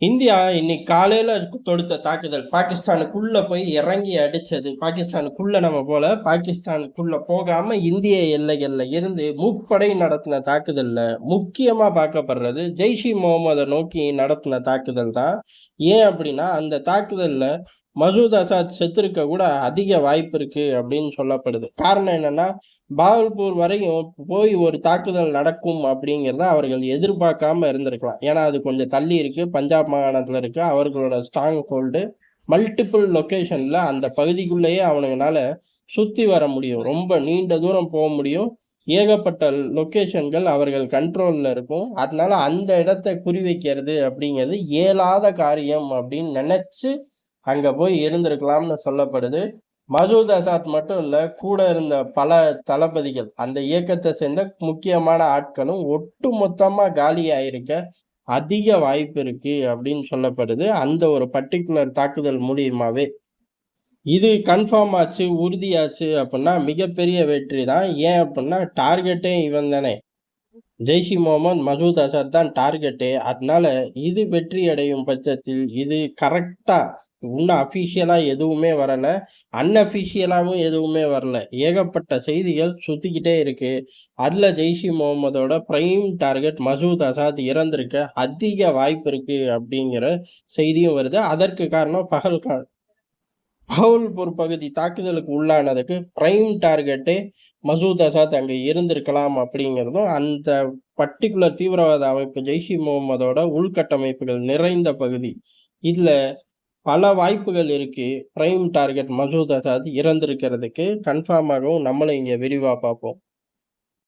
India இன்னைக்கு காலையில தொடுத்த தாக்குதல் பாகிஸ்தானுக்குள்ள போய் இறங்கி அடிச்சது. பாகிஸ்தானுக்குள்ள நம்ம போல, பாகிஸ்தானுக்குள்ள போகாம இந்திய எல்லைகள்ல இருந்து முப்படை நடத்தின தாக்குதல்ல முக்கியமா பார்க்கப்படுறது ஜெய்ஷ் இ முகமதை நோக்கி நடத்தின தாக்குதல் தான். ஏன் அப்படின்னா அந்த தாக்குதல்ல மசூத் அசாத் செத்திருக்க கூட அதிக வாய்ப்பு இருக்கு அப்படின்னு சொல்லப்படுது. காரணம் என்னன்னா, பாகல்பூர் வரையும் போய் ஒரு தாக்குதல் நடக்கும் அப்படிங்கிறத அவர்கள் எதிர்பார்க்காம இருந்திருக்கலாம். ஏன்னா அது கொஞ்சம் தள்ளி இருக்கு, பஞ்சாப் மாகாணத்துல இருக்கு. அவர்களோட ஸ்ட்ராங் ஹோல்டு மல்டிபிள் லொகேஷன்ல அந்த பகுதிக்குள்ளேயே அவனுங்கனால சுத்தி வர முடியும், ரொம்ப நீண்ட தூரம் போக முடியும். ஏகப்பட்ட லொகேஷன்கள் அவர்கள் கண்ட்ரோல்ல இருக்கும். அதனால அந்த இடத்தை குறிவைக்கிறது அப்படிங்கிறது இயலாத காரியம் அப்படின்னு நினைச்சு அங்க போய் இருந்திருக்கலாம்னு சொல்லப்படுது. மசூத் அசாத் மட்டும் இல்ல, கூட இருந்த பல தளபதிகள், அந்த இயக்கத்தை சேர்ந்த முக்கியமான ஆட்களும் ஒட்டு மொத்தமா காலியாயிருக்க அதிக வாய்ப்பு இருக்கு அப்படின்னு சொல்லப்படுது. அந்த ஒரு பர்டிகுலர் தாக்குதல் மூலியமாவே இது கன்ஃபார்ம் ஆச்சு, உறுதியாச்சு அப்படின்னா மிகப்பெரிய வெற்றி தான். ஏன் அப்படின்னா டார்கெட்டே இவன் தானே, ஜெய்ஷ் இ முகமது மசூத் அசாத் தான் டார்கெட்டே. அதனால இது வெற்றி அடையும் பட்சத்தில் இது கரெக்டா, இன்னும் அஃபிஷியலா எதுவுமே வரல, அன்அஃபிஷியலாவும் எதுவுமே வரல, ஏகப்பட்ட செய்திகள் சுத்திக்கிட்டே இருக்கு. அதுல ஜெய்ஷ் இ முகமதோட பிரைம் டார்கெட் மசூத் அசாத் இறந்திருக்க அதிக வாய்ப்பு இருக்கு அப்படிங்கிற செய்தியும் வருது. அதற்கு காரணம் பஹவுல்பூர் பகுதி தாக்குதலுக்கு உள்ளானதுக்கு பிரைம் டார்கெட்டே மசூத் அசாத் அங்கே இருந்திருக்கலாம் அப்படிங்கிறதும், அந்த பர்டிகுலர் தீவிரவாத அமைப்பு ஜெய்ஷ் இ முகமதோட உள்கட்டமைப்புகள் நிறைந்த பகுதி. இதுல பல வாய்ப்புகள் இருக்கு. பிரைம் டார்கெட் மசூத் அசாத் இறந்திருக்கிறதுக்கு கன்ஃபார்மாகவும் நம்மளும் இங்க விரிவா பார்ப்போம்.